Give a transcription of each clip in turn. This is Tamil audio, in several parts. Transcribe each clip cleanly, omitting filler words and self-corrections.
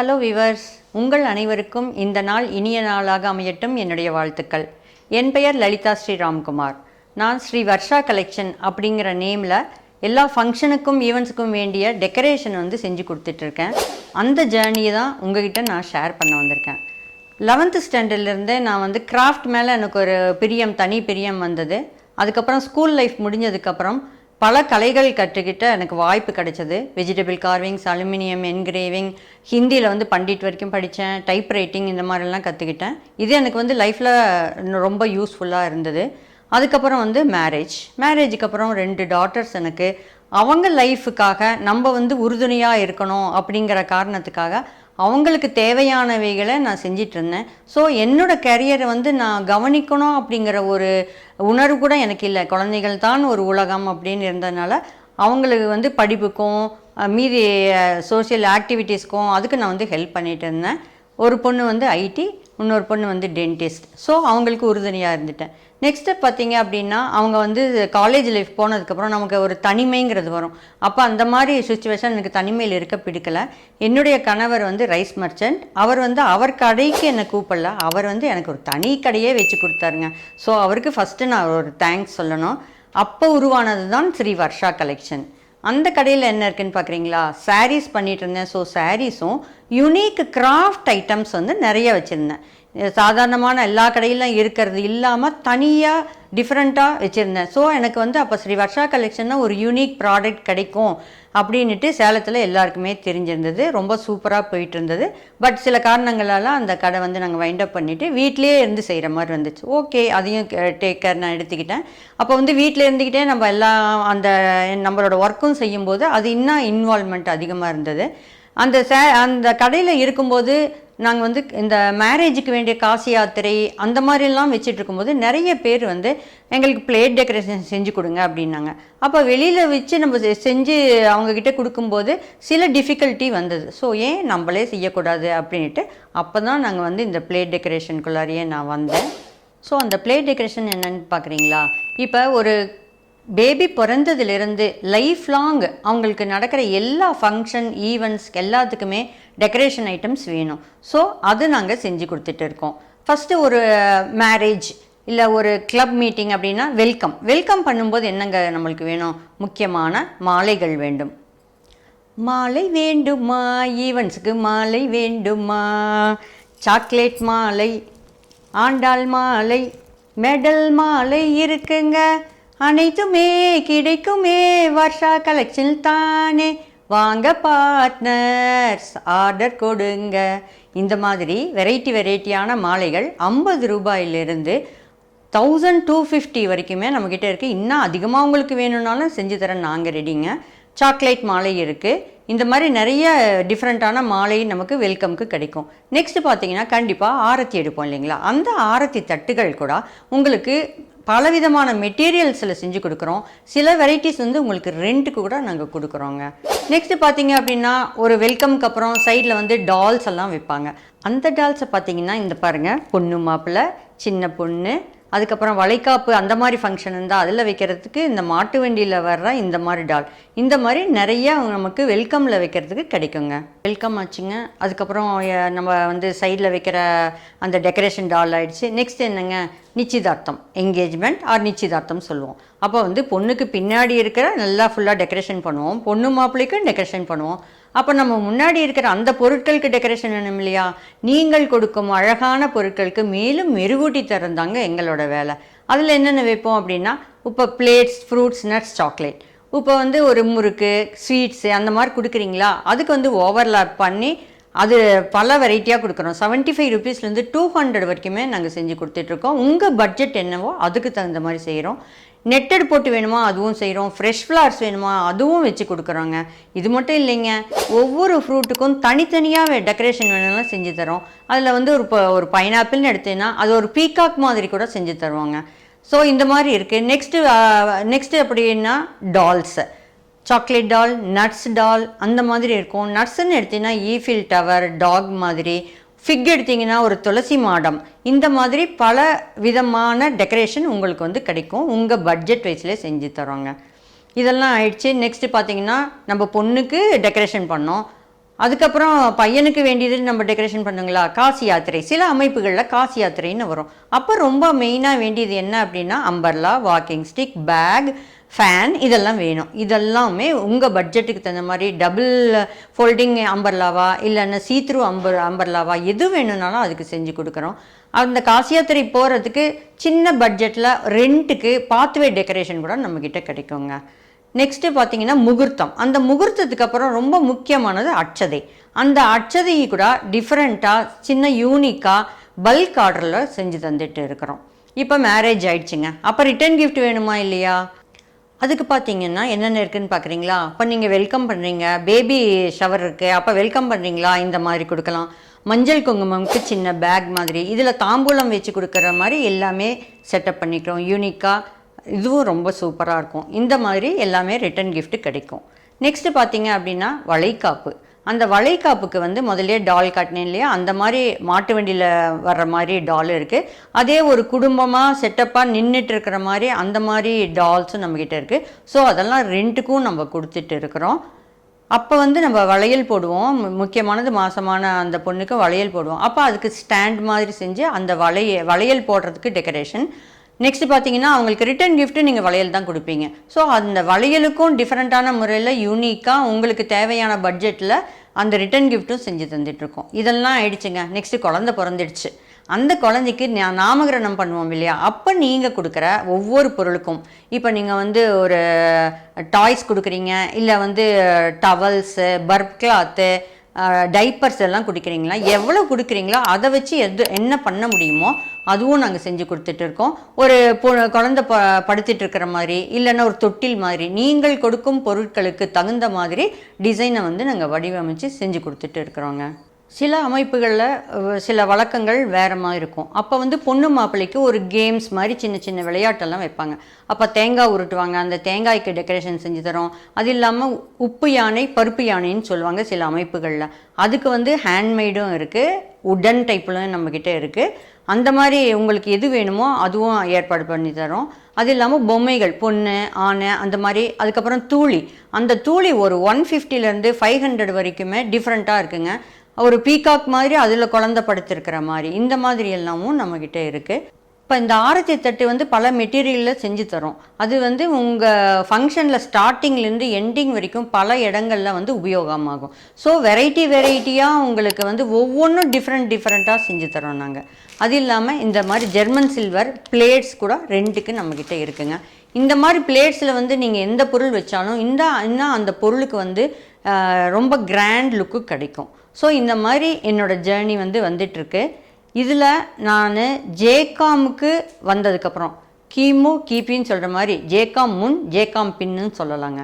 ஹலோ விவர்ஸ், உங்கள் அனைவருக்கும் இந்த நாள் இனிய நாளாக அமையட்டும் என்னுடைய வாழ்த்துக்கள். என் பெயர் லலிதா ஸ்ரீ ராம்குமார். நான் ஸ்ரீ வர்ஷா கலெக்ஷன் அப்படிங்கிற நேமில் எல்லா ஃபங்க்ஷனுக்கும் ஈவெண்ட்ஸுக்கும் வேண்டிய டெக்கரேஷன் செஞ்சு கொடுத்துட்ருக்கேன். அந்த ஜேர்னியை தான் உங்ககிட்ட நான் ஷேர் பண்ண வந்திருக்கேன். 11th ஸ்டாண்டர்ட்லேருந்தே நான் கிராஃப்ட் மேலே எனக்கு ஒரு தனி பிரியம் வந்தது. அதுக்கப்புறம் ஸ்கூல் லைஃப் முடிஞ்சதுக்கப்புறம் பல கலைகள் கற்றுக்கிட்ட எனக்கு வாய்ப்பு கிடைச்சது. வெஜிடபிள் கார்விங்ஸ், அலுமினியம் என்கிரேவிங், ஹிந்தியில் பண்டிட் வரைக்கும் படித்தேன். டைப் ரைட்டிங் இந்த மாதிரிலாம் கற்றுக்கிட்டேன். இது எனக்கு லைஃப்பில் ரொம்ப யூஸ்ஃபுல்லாக இருந்தது. அதுக்கப்புறம் மேரேஜுக்கு அப்புறம் 2 டாட்டர்ஸ் எனக்கு. அவங்க லைஃபுக்காக நம்ம உறுதுணையாக இருக்கணும் அப்படிங்கிற காரணத்துக்காக அவங்களுக்கு தேவையானவைகளை நான் செஞ்சிட்ருந்தேன். ஸோ என்னோடய கேரியரை நான் கவனிக்கணும் அப்படிங்கிற ஒரு உணர்வு கூட எனக்கு இல்லை. குழந்தைகள் தான் ஒரு உலகம் அப்படின்னு இருந்ததுனால அவங்களுக்கு படிப்புக்கும் மீதி சோஷியல் ஆக்டிவிட்டீஸ்க்கும் அதுக்கு நான் ஹெல்ப் பண்ணிகிட்டு இருந்தேன். ஒரு பொண்ணு ஐடி, இன்னொரு பொண்ணு டென்டிஸ்ட். ஸோ அவங்களுக்கு உறுதுணையாக இருந்துட்டேன். நெக்ஸ்ட்டு பார்த்திங்க அப்படின்னா அவங்க காலேஜ் லைஃப் போனதுக்கப்புறம் நமக்கு ஒரு தனிமைங்கிறது வரும். அப்போ அந்த மாதிரி சுச்சுவேஷன் எனக்கு தனிமையில் இருக்க பிடிக்கலை. என்னுடைய கணவர் ரைஸ் மர்ச்சன்ட். அவர் அவர் கடைக்கு என்னை கூப்பிடல, அவர் எனக்கு ஒரு தனி கடையே வச்சு கொடுத்தாருங்க. ஸோ அவருக்கு ஃபஸ்ட்டு நான் ஒரு தேங்க்ஸ் சொல்லணும். அப்போ உருவானது தான் ஸ்ரீ வர்ஷா கலெக்ஷன். அந்த கடையில் என்ன இருக்குதுன்னு பார்க்குறீங்களா? சாரீஸ் பண்ணிகிட்டு இருந்தேன். ஸோ சாரீஸும் யூனிக் கிராஃப்ட் ஐட்டம்ஸ் நிறைய வச்சுருந்தேன். சாதாரணமான எல்லா கடையிலும் இருக்கிறது இல்லாமல் தனியாக டிஃப்ரெண்ட்டாக வச்சுருந்தேன். ஸோ எனக்கு அப்போ ஸ்ரீ வர்ஷா கலெக்ஷன்னா ஒரு யூனிக் ப்ராடக்ட் கிடைக்கும் அப்படின்ட்டு சேலத்தில் எல்லாருக்குமே தெரிஞ்சிருந்தது. ரொம்ப சூப்பராக போயிட்டு இருந்தது. பட் சில காரணங்களால் அந்த கடை நாங்கள் வைண்ட் அப் பண்ணிவிட்டு வீட்டிலே இருந்து செய்கிற மாதிரி வந்துச்சு. ஓகே, அதையும் டேக் கேர் நான் எடுத்துக்கிட்டேன். அப்போ வீட்டில் இருந்துக்கிட்டே நம்ம எல்லாம் நம்மளோட ஒர்க்கும் செய்யும்போது அது இன்னும் இன்வால்மெண்ட் அதிகமாக இருந்தது. அந்த கடையில் இருக்கும்போது நாங்கள் இந்த மேரேஜுக்கு வேண்டிய காசி யாத்திரை அந்த மாதிரிலாம் வச்சுட்டு இருக்கும்போது நிறைய பேர் எங்களுக்கு பிளேட் டெக்கரேஷன் செஞ்சு கொடுங்க அப்படின்னாங்க. அப்போ வெளியில் வச்சு நம்ம செஞ்சு அவங்கக்கிட்ட கொடுக்கும்போது சில டிஃபிகல்ட்டி வந்தது. ஸோ ஏன் நம்மளே செய்யக்கூடாது அப்படின்ட்டு அப்போ தான் நாங்கள் இந்த பிளேட் டெக்கரேஷனுக்குள்ளாரியே நான் வந்தேன். ஸோ அந்த பிளேட் டெக்கரேஷன் என்னென்னு பார்க்குறீங்களா? இப்போ ஒரு பேபி பிறந்ததுலேருந்து லைஃப் லாங் அவங்களுக்கு நடக்கிற எல்லா ஃபங்க்ஷன் ஈவெண்ட்ஸ் எல்லாத்துக்குமே டெக்கரேஷன் ஐட்டம்ஸ் வேணும். ஸோ அது நாங்கள் செஞ்சு கொடுத்துட்டு இருக்கோம். ஃபஸ்ட்டு ஒரு மேரேஜ் இல்லை ஒரு கிளப் மீட்டிங் அப்படின்னா வெல்கம் பண்ணும்போது என்னங்க நம்மளுக்கு வேணும்? முக்கியமான மாலைகள் வேண்டும். மாலை வேண்டுமா? ஈவெண்ட்ஸுக்கு மாலை வேண்டுமா? சாக்லேட் மாலை, ஆண்டாள் மாலை, மெடல் மாலை இருக்குங்க. அனைத்துமே கிடைக்குமே வர்ஷா கலெக்ஷன் தானே. வாங்க பார்ட்னர்ஸ், ஆர்டர் கொடுங்க. இந்த மாதிரி வெரைட்டியான மாலைகள் 50 ரூபாயிலிருந்து 1250 வரைக்குமே நம்மக்கிட்ட இருக்குது. இன்னும் அதிகமாக உங்களுக்கு வேணும்னாலும் செஞ்சு தரேன், நாங்கள் ரெடிங்க. சாக்லேட் மாலை இருக்குது. இந்த மாதிரி நிறைய டிஃப்ரெண்ட்டான மாலை நமக்கு வெல்கம்க்கு கிடைக்கும். நெக்ஸ்ட்டு பார்த்தீங்கன்னா கண்டிப்பாக ஆரத்தி எடுப்போம் இல்லைங்களா? அந்த ஆரத்தி தட்டுகள் கூட உங்களுக்கு பலவிதமான மெட்டீரியல்ஸில் செஞ்சு கொடுக்குறோம். சில வெரைட்டிஸ் உங்களுக்கு ரெண்ட்டுக்கு கூட நாங்கள் கொடுக்குறோங்க. நெக்ஸ்ட்டு பார்த்தீங்க அப்படின்னா ஒரு வெல்கம்க்கு அப்புறம் சைடில் டால்ஸ் எல்லாம் வைப்பாங்க. அந்த டால்ஸை பார்த்தீங்கன்னா இந்த பாருங்கள், பொண்ணு மாப்பிள்ளை, சின்ன பொண்ணு, அதுக்கப்புறம் வளைகாப்பு அந்த மாதிரி ஃபங்க்ஷன் இருந்தால் அதில் வைக்கிறதுக்கு இந்த மாட்டு வண்டியில் வர்ற இந்த மாதிரி டால், இந்த மாதிரி நிறையா நமக்கு வெல்கமில் வைக்கிறதுக்கு கிடைக்குங்க. வெல்கம் ஆச்சுங்க. அதுக்கப்புறம் நம்ம சைடில் வைக்கிற அந்த டெக்கரேஷன் டால் ஆகிடுச்சு. நெக்ஸ்ட் என்னங்க? நிச்சயதார்த்தம், என்கேஜ்மெண்ட் ஆர் நிச்சயதார்த்தம் சொல்லுவோம். அப்போ பொண்ணுக்கு பின்னாடி இருக்கிற நல்லா ஃபுல்லாக டெக்கரேஷன் பண்ணுவோம், பொண்ணு மாப்பிள்ளைக்கும் டெக்கரேஷன் பண்ணுவோம். அப்போ நம்ம முன்னாடி இருக்கிற அந்த பொருட்களுக்கு டெக்கரேஷன் வேணும் இல்லையா? நீங்கள் கொடுக்கும் அழகான பொருட்களுக்கு மேலும் மெருகூட்டி தரந்தாங்க எங்களோட வேலை. அதில் என்னென்ன வைப்போம் அப்படின்னா, இப்போ பிளேட்ஸ், ஃப்ரூட்ஸ், நட்ஸ், சாக்லேட். இப்போ ஒரு முறுக்கு, ஸ்வீட்ஸு அந்த மாதிரி கொடுக்குறீங்களா? அதுக்கு ஓவர்லாப் பண்ணி அது பல வெரைட்டியாக கொடுக்குறோம். 75 ரூபீஸ்லேருந்து 200 வரைக்குமே நாங்கள் செஞ்சு கொடுத்துட்ருக்கோம். உங்கள் பட்ஜெட் என்னவோ அதுக்கு தகுந்த மாதிரி செய்கிறோம். நெட்டட் போட்டு வேணுமா அதுவும் செய்கிறோம். ஃப்ரெஷ் ஃப்ளவர்ஸ் வேணுமா அதுவும் வச்சு கொடுக்குறோங்க. இது மட்டும் இல்லைங்க, ஒவ்வொரு ஃப்ரூட்டுக்கும் தனித்தனியாக டெக்கரேஷன் வேணும்லாம் செஞ்சு தரோம். அதில் ஒரு பைனாப்பிள்னு எடுத்தீங்கன்னா அது ஒரு பீகாக் மாதிரி கூட செஞ்சு தருவாங்க. ஸோ இந்த மாதிரி இருக்குது. நெக்ஸ்ட்டு அப்படின்னா டால்ஸு, சாக்லேட் டால், நட்ஸ் டால் அந்த மாதிரி இருக்கும். நட்ஸ்ன்னு எடுத்திங்கன்னா ஈஃபில் டவர், டாக் மாதிரி. ஃபிக் எடுத்திங்கன்னா ஒரு துளசி மாடம். இந்த மாதிரி பல விதமான டெக்கரேஷன் உங்களுக்கு கிடைக்கும். உங்கள் பட்ஜெட் வைஸ்லேயே செஞ்சு தரோங்க. இதெல்லாம் ஆயிடுச்சு. நெக்ஸ்ட்டு பார்த்திங்கன்னா நம்ம பொண்ணுக்கு டெக்கரேஷன் பண்ணோம். அதுக்கப்புறம் பையனுக்கு வேண்டியது நம்ம டெக்கரேஷன் பண்ணுங்களா, காசி யாத்திரை. சில அமைப்புகளில் காசி யாத்திரைன்னு வரும். அப்போ ரொம்ப மெயினாக வேண்டியது என்ன அப்படின்னா umbrella, walking stick, bag, fan இதெல்லாம் வேணும். இதெல்லாமே உங்கள் பட்ஜெட்டுக்கு தகுந்த மாதிரி டபுள் ஃபோல்டிங் அம்பர்லாவா இல்லைன்னா சீத்ரூ அம்பர்லாவா எது வேணும்னாலும் அதுக்கு செஞ்சு கொடுக்குறோம். அந்த காசி யாத்திரை போகிறதுக்கு சின்ன பட்ஜெட்டில் ரெண்ட்டுக்கு பாத்வே டெக்கரேஷன் கூட நம்மக்கிட்ட கிடைக்குங்க. நெக்ஸ்ட்டு பார்த்தீங்கன்னா முகூர்த்தம். அந்த முகூர்த்தத்துக்கு அப்புறம் ரொம்ப முக்கியமானது அட்சதை. அந்த அட்சதையை கூட டிஃப்ரெண்ட்டாக சின்ன யூனிக்காக பல்க் ஆர்டரில் செஞ்சு தந்துட்டு இருக்கிறோம். இப்போ மேரேஜ் ஆயிடுச்சுங்க, அப்போ ரிட்டர்ன் கிஃப்ட் வேணுமா இல்லையா? அதுக்கு பார்த்தீங்கன்னா என்னென்ன இருக்குதுன்னு பார்க்குறீங்களா? அப்போ நீங்கள் வெல்கம் பண்ணுறீங்க, பேபி ஷவர் இருக்குது, அப்போ வெல்கம் பண்ணுறீங்களா, இந்த மாதிரி கொடுக்கலாம். மஞ்சள் குங்குமம்க்கு சின்ன பேக் மாதிரி, இதில் தாம்பூலம் வச்சு கொடுக்குற மாதிரி எல்லாமே செட்டப் பண்ணிக்கிறோம் யூனிக்காக. இதுவும் ரொம்ப சூப்பராக இருக்கும். இந்த மாதிரி எல்லாமே ரிட்டன் கிஃப்ட் கிடைக்கும். நெக்ஸ்ட்டு பார்த்தீங்க அப்படின்னா வளைகாப்பு. அந்த வளைகாப்புக்கு வந்து முதலே டால் காட்டினேன் இல்லையா, அந்த மாதிரி மாட்டு வண்டியில் வர்ற மாதிரி டால் இருக்குது. அதே ஒரு குடும்பமாக செட்டப்பாக நின்றுட்டு இருக்கிற மாதிரி அந்த மாதிரி டால்ஸும் நம்மக்கிட்ட இருக்குது. ஸோ அதெல்லாம் ரெண்ட்டுக்கும் நம்ம கொடுத்துட்டு இருக்கிறோம். அப்போ வந்து நம்ம வளையல் போடுவோம், முக்கியமானது மாதமான அந்த பொண்ணுக்கு வளையல் போடுவோம். அப்போ அதுக்கு ஸ்டாண்ட் மாதிரி செஞ்சு அந்த வளையல் போடுறதுக்கு டெக்கரேஷன். நெக்ஸ்ட் பார்த்தீங்கன்னா அவங்களுக்கு ரிட்டன் கிஃப்ட்டு நீங்கள் வளையல் தான் கொடுப்பீங்க. ஸோ அந்த வளையலுக்கும் டிஃப்ரெண்ட்டான முறையில் யூனிக்காக உங்களுக்கு தேவையான பட்ஜெட்டில் அந்த ரிட்டன் கிஃப்ட்டும் செஞ்சு தந்துட்டுருக்கோம். இதெல்லாம் ஆயிடுச்சுங்க. நெக்ஸ்ட்டு குழந்தை பிறந்துடுச்சு. அந்த குழந்தைக்கு நாமகரணம் பண்ணுவோம் இல்லையா, அப்போ நீங்கள் கொடுக்குற ஒவ்வொரு பொருளுக்கும், இப்போ நீங்கள் வந்து ஒரு டாய்ஸ் கொடுக்குறீங்க, இல்லை வந்து டவல்ஸு, பர்ப் கிளாத்து, டைப்பர்ஸ் எல்லாம் கொடுக்குறீங்களா, எவ்வளோ கொடுக்குறீங்களோ அதை வச்சு என்ன பண்ண முடியுமோ அதுவும் நாங்கள் செஞ்சு கொடுத்துட்டு இருக்கோம். ஒரு குழந்தை படுத்துட்டு இருக்கிற மாதிரி இல்லைன்னா ஒரு தொட்டில் மாதிரி நீங்கள் கொடுக்கும் பொருட்களுக்கு தகுந்த மாதிரி டிசைனை வந்து நாங்கள் வடிவமைச்சு செஞ்சு கொடுத்துட்டு இருக்கிறோங்க. சில அமைப்புகளில் சில வழக்கங்கள் வேறு மாதிரி இருக்கும். அப்போ வந்து பொண்ணு மாப்பிள்ளைக்கு ஒரு கேம்ஸ் மாதிரி சின்ன சின்ன விளையாட்டெல்லாம் வைப்பாங்க. அப்போ தேங்காய் உருட்டுவாங்க, அந்த தேங்காய்க்கு டெக்கரேஷன் செஞ்சு தரோம். அது இல்லாமல் உப்பு யானை, பருப்பு யானைன்னு சொல்லுவாங்க சில அமைப்புகளில். அதுக்கு வந்து ஹேண்ட்மெய்டும் இருக்குது, உடன் டைப்லையும் நம்மக்கிட்ட இருக்குது. அந்த மாதிரி உங்களுக்கு எது வேணுமோ அதுவும் ஏற்பாடு பண்ணி தரோம். அது இல்லாமல் பொம்மைகள், பொண்ணு, ஆனை, அந்த மாதிரி. அதுக்கப்புறம் தூளி. அந்த தூளி ஒரு 150லேருந்து 500 வரைக்குமே டிஃப்ரெண்ட்டாக இருக்குங்க. ஒரு பீகாக் மாதிரி அதில் குழந்தை படுத்திருக்கிற மாதிரி, இந்த மாதிரி எல்லாமும் நம்மக்கிட்ட இருக்குது. இப்போ இந்த ஆரத்தி தட்டு வந்து பல மெட்டீரியலில் செஞ்சு தரோம். அது வந்து உங்கள் ஃபங்க்ஷனில் ஸ்டார்டிங்லேருந்து எண்டிங் வரைக்கும் பல இடங்களில் வந்து உபயோகமாகும். ஸோ வெரைட்டியாக உங்களுக்கு வந்து ஒவ்வொன்றும் டிஃப்ரெண்ட்டாக செஞ்சு தரோம் நாங்கள். அது இல்லாமல் இந்த மாதிரி ஜெர்மன் சில்வர் பிளேட்ஸ் கூட ரெண்டுக்கு நம்மக்கிட்ட இருக்குங்க. இந்த மாதிரி பிளேட்ஸில் வந்து நீங்கள் எந்த பொருள் வச்சாலும் இன்னும் அந்த பொருளுக்கு வந்து ரொம்ப கிராண்ட் லுக்கு கிடைக்கும். ஸோ இந்த மாதிரி என்னோடய ஜேர்னி வந்து வந்துட்டுருக்கு. இதில் நான் ஜேகாமுக்கு வந்ததுக்கப்புறம் கிபின்னு சொல்கிற மாதிரி ஜேகாம் முன் ஜேகாம் பின்னுன்னு சொல்லலாங்க.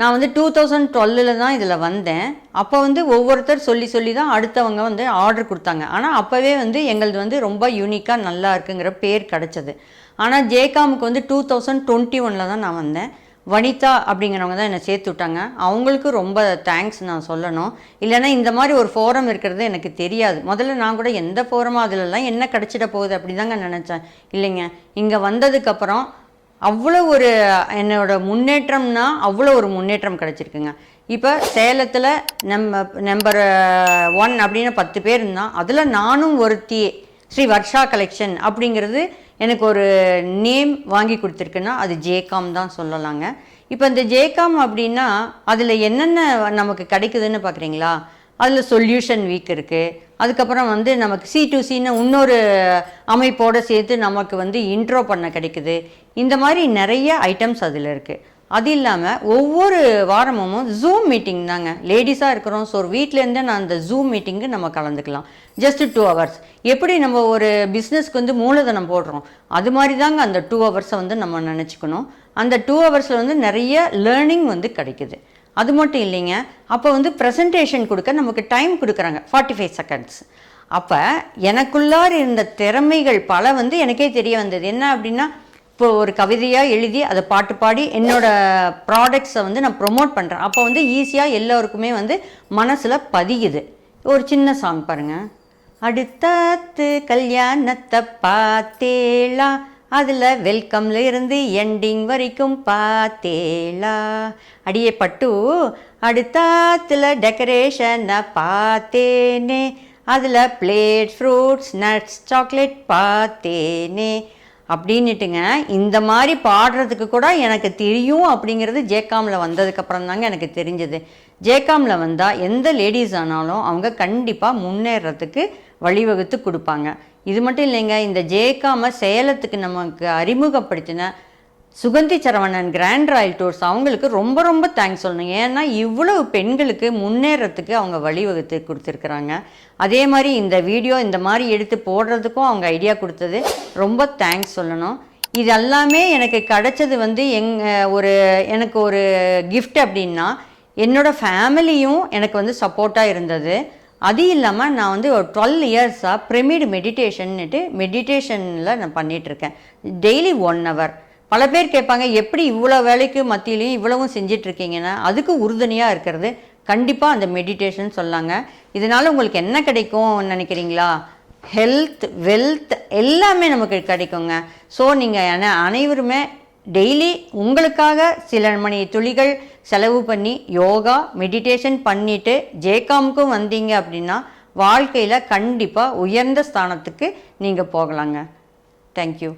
நான் வந்து 2012 தான் இதில் வந்தேன். அப்போ வந்து ஒவ்வொருத்தர் சொல்லி தான் அடுத்தவங்க வந்து ஆர்டர் கொடுத்தாங்க. ஆனால் அப்போவே வந்து எங்களது வந்து ரொம்ப யூனிக்காக நல்லா இருக்குங்கிற பேர் கிடச்சது. ஆனால் ஜேகாமுக்கு வந்து 2021 தான் நான் வந்தேன். வனிதா அப்படிங்கிறவங்க தான் என்னை சேர்த்து விட்டாங்க. அவங்களுக்கு ரொம்ப தேங்க்ஸ் நான் சொல்லணும். இல்லைன்னா இந்த மாதிரி ஒரு ஃபோரம் இருக்கிறது எனக்கு தெரியாது. முதல்ல நான் கூட எந்த ஃபோரமோ அதிலெல்லாம் என்ன கிடச்சிட போகுது அப்படி தாங்க நினச்சேன். இல்லைங்க, இங்கே வந்ததுக்கப்புறம் அவ்வளோ ஒரு முன்னேற்றம்னா அவ்வளோ ஒரு முன்னேற்றம் கிடச்சிருக்குங்க. இப்போ சேலத்தில் நம்பர் 1 அப்படின்னு 10 பேர் இருந்தால் அதில் நானும் ஒருத்தியே. ஸ்ரீ வர்ஷா கலெக்ஷன் அப்படிங்கிறது எனக்கு ஒரு நேம் வாங்கி கொடுத்துருக்குன்னா அது ஜேகாம் தான் சொல்லலாங்க. இப்போ இந்த ஜேகாம் அப்படின்னா அதில் என்னென்ன நமக்கு கிடைக்குதுன்னு பார்க்குறீங்களா? அதில் சொல்யூஷன் வீக் இருக்குது. அதுக்கப்புறம் வந்து நமக்கு C2Cன்னு இன்னொரு அமைப்போடு சேர்த்து நமக்கு வந்து இன்ட்ரோ பண்ண கிடைக்குது. இந்த மாதிரி நிறைய ஐட்டம்ஸ் அதில் இருக்குது. அது இல்லாமல் ஒவ்வொரு வாரமும் ஜூம் மீட்டிங் தாங்க. லேடிஸாக இருக்கிறோம், ஸோ வீட்டிலேருந்தே நான் அந்த ஜூம் மீட்டிங்கு நம்ம கலந்துக்கலாம். Just 2 hours. எப்படி நம்ம ஒரு பிஸ்னஸ்க்கு வந்து மூலதனம் போடுறோம் அது மாதிரி தாங்க அந்த 2 hours-ஐ வந்து நம்ம நினச்சிக்கணும். அந்த 2 hours-ல் வந்து நிறைய லேர்னிங் வந்து கிடைக்குது. அது மட்டும் இல்லைங்க, அப்போ வந்து ப்ரெசன்டேஷன் கொடுக்க நமக்கு டைம் கொடுக்குறாங்க 45 seconds. அப்போ எனக்குள்ளார இருந்த திறமைகள் பல வந்து எனக்கே தெரிய வந்தது. என்ன அப்படின்னா, இப்போ ஒரு கவிதையாக எழுதி அதை பாட்டு பாடி என்னோடய ப்ராடக்ட்ஸை வந்து நான் ப்ரொமோட் பண்ணுறேன். அப்போ வந்து ஈஸியாக எல்லோருக்குமே வந்து மனசில் பதியுது. ஒரு சின்ன சாங் பாருங்கள். அடுத்தாத்து கல்யாணத்தை பார்த்தேளா அதில் வெல்கம்ல இருந்து எண்டிங் வரைக்கும் பார்த்தேளா. அடியே பட்டு, அடுத்தாத்தில் டெக்கரேஷனை பார்த்தேனே, அதில் பிளேட் ஃப்ரூட்ஸ் நட்ஸ் சாக்லேட் பார்த்தேனே அப்படின்னுட்டுங்க. இந்த மாதிரி பாடுறதுக்கு கூட எனக்கு தெரியும் அப்படிங்கிறது ஜேகாமில் வந்ததுக்கப்புறம் தாங்க எனக்கு தெரிஞ்சது. ஜேகாமில் வந்தால் எந்த லேடிஸ் ஆனாலும் அவங்க கண்டிப்பாக முன்னேறத்துக்கு வழிவகுத்து கொடுப்பாங்க. இது மட்டும் இல்லைங்க, இந்த ஜேகாமை சேலத்துக்கு நமக்கு அறிமுகப்படுத்தின Suganthi Saravanan grand royal tours அவங்களுக்கு ரொம்ப ரொம்ப தேங்க்ஸ் சொல்லணும். ஏன்னா இவ்வளவு பெண்களுக்கு முன்னேறத்துக்கு அவங்க வழிவகுத்து கொடுத்துருக்குறாங்க. அதே மாதிரி இந்த வீடியோ இந்த மாதிரி எடுத்து போடுறதுக்கும் அவங்க ஐடியா கொடுத்தது ரொம்ப தேங்க்ஸ் சொல்லணும். இது எல்லாமே எனக்கு கிடைச்சது வந்து எனக்கு ஒரு கிஃப்ட் அப்படின்னா என்னோடய ஃபேமிலியும் எனக்கு வந்து சப்போர்ட்டாக இருந்தது. அது இல்லாமல் நான் வந்து ஒரு 12 இயர்ஸாக பிரமிடு மெடிடேஷனில் நான் பண்ணிகிட்ருக்கேன். Daily 1 hour. பல பேர் கேட்பாங்க, எப்படி இவ்வளோ வேலைக்கு மத்தியிலையும் இவ்வளவும் செஞ்சிட்ருக்கீங்கன்னா அதுக்கு உறுதுணையாக இருக்கிறது கண்டிப்பாக அந்த மெடிடேஷன் சொல்லாங்க. இதனால் உங்களுக்கு என்ன கிடைக்கும் நினைக்கிறீங்களா? ஹெல்த், வெல்த் எல்லாமே நமக்கு கிடைக்குங்க. ஸோ நீங்கள் அனைவருமே டெய்லி உங்களுக்காக சில மணி துளிகள் செலவு பண்ணி யோகா மெடிடேஷன் பண்ணிவிட்டு ஜேகாமுக்கும் வந்தீங்க அப்படின்னா வாழ்க்கையில் கண்டிப்பாக உயர்ந்த ஸ்தானத்துக்கு நீங்கள் போகலாங்க. தேங்க்யூ.